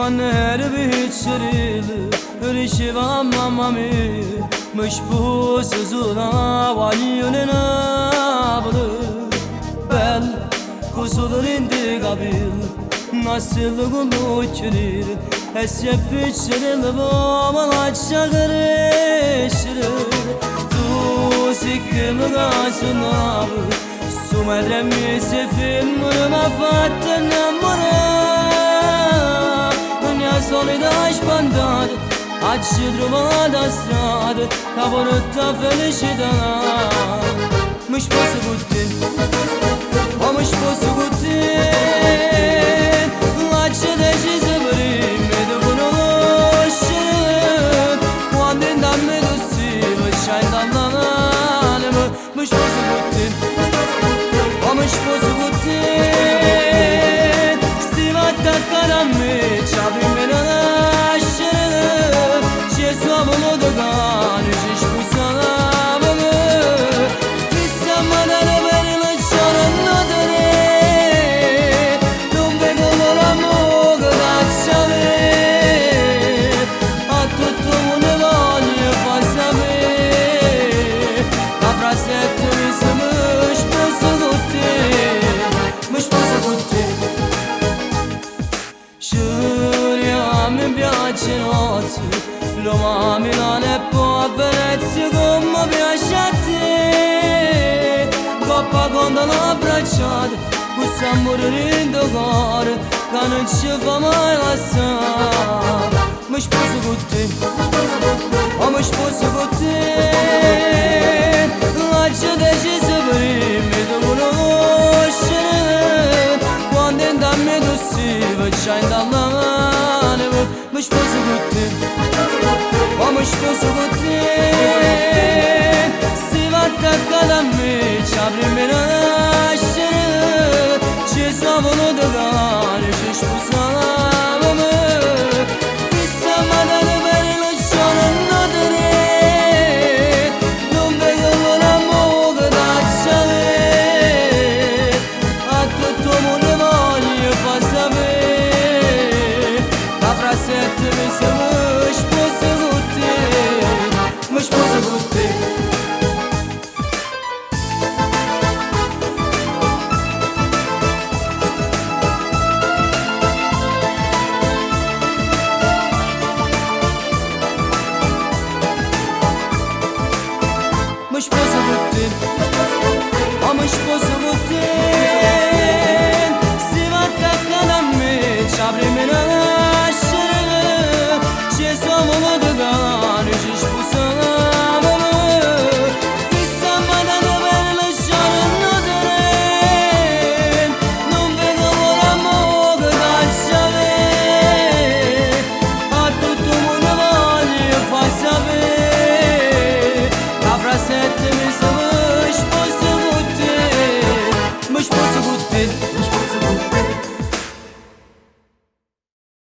Manner biçeril Rişiva mamami Mışbu sızuna Vanyonena bılı Bel kusulur indi gabil Nasıl gulu çürür Esep biçeril Baman açağır eşirir Tu sikkim gâsınav Sumedremi sefim Mırma fatten amara Solidaş bandad Açıdruma da strad Kabarıtta felişida Mış bası guttin Amış bası guttin Laçı deşi zıbrim Medu bunuluşun Kuandindan medusi Vışaydan lananımı Mış bası guttin Amış bası guttin Stivatta karamı Çabim beni aşırı Çesavulu dogan Üciş bu salamımı Fissamada da verili çarınla döne Dumbe goloramu gıdat çavi Attutumu nevani fasavi Kafrasettim ismiş Bısı gutti Mış bısı gutti Biacinot Loma milane po Venezia gomma biasciate Coppa gondola abbracciate Possiamo morire in dogor Che non ci fa mai lasciare Mi sposo con te Oh mi sposo con te Lascia deciso per me Tu conoscere Quando in dammi tu si Facciai in dammi Mış bası guttin Amış bası guttin Sivatta kalamı Çabrim beni aşırı Çizavunu dögan Üşüş bu salamımı Fissamada da verili çanınla döne Dumbe yoluna moğda çavi Attutumu nevani fasavi Settim ismiş bası gutti Mış bası gutti Mış bası gutti Amış bası gutti Sivatta kalamı Çabrimina